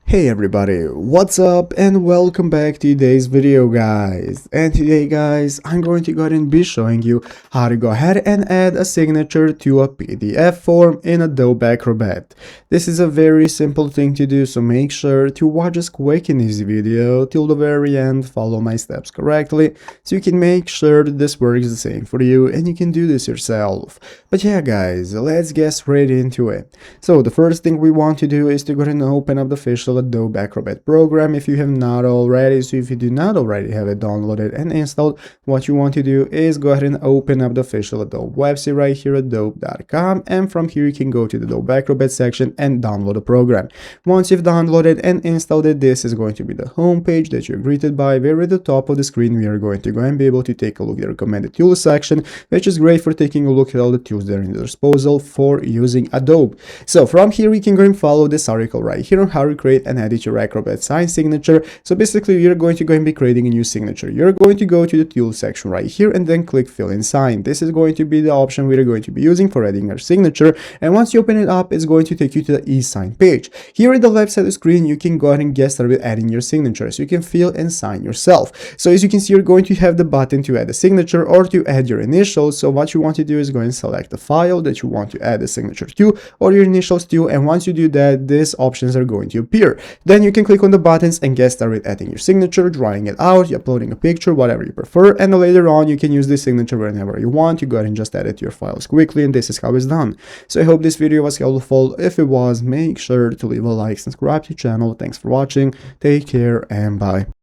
Hey everybody, what's up and welcome back to today's video guys. And today guys, I'm going to go ahead and be showing you how to go ahead and add a signature to a PDF form in Adobe Acrobat. This is a very simple thing to do, so make sure to watch this quick and easy video till the very end, follow my steps correctly, so you can make sure that this works the same for you and you can do this yourself. But yeah guys, let's get straight into it. So the first thing we want to do is to go ahead and open up the official Adobe Acrobat program if you have not already. So if you do not already have it downloaded and installed, what you want to do is go ahead and open up the official Adobe website right here, adobe.com, and from here you can go to the Adobe Acrobat section and download the program. Once you've downloaded and installed it, this is going to be the home page that you're greeted by. Where at the top of the screen we are going to go and be able to take a look at the recommended tools section, which is great for taking a look at all the tools that are in the disposal for using Adobe. So from here we can go and follow this article right here on how to create and edit your Acrobat sign signature. So basically you're going to go and be creating a new signature. You're going to go to the tools section right here and then click fill in sign. This is going to be the option we're going to be using for editing our signature, and once you open it up, it's going to take you to the e-sign page. Here at the left side of the screen you can go ahead and get started with adding your signature, so you can fill and sign yourself. So as you can see, you're going to have the button to add a signature or to add your initials. So what you want to do is go and select the file that you want to add the signature to or your initials to, and once you do that, these options are going to appear. Then you can click on the buttons and get started adding your signature, drawing it out, uploading a picture, whatever you prefer, and then later on you can use this signature whenever you want. You go ahead and just edit your files quickly, and this is how it's done. So I hope this video was helpful. If it was, make sure to leave a like, subscribe to the channel. Thanks for watching, take care, and bye.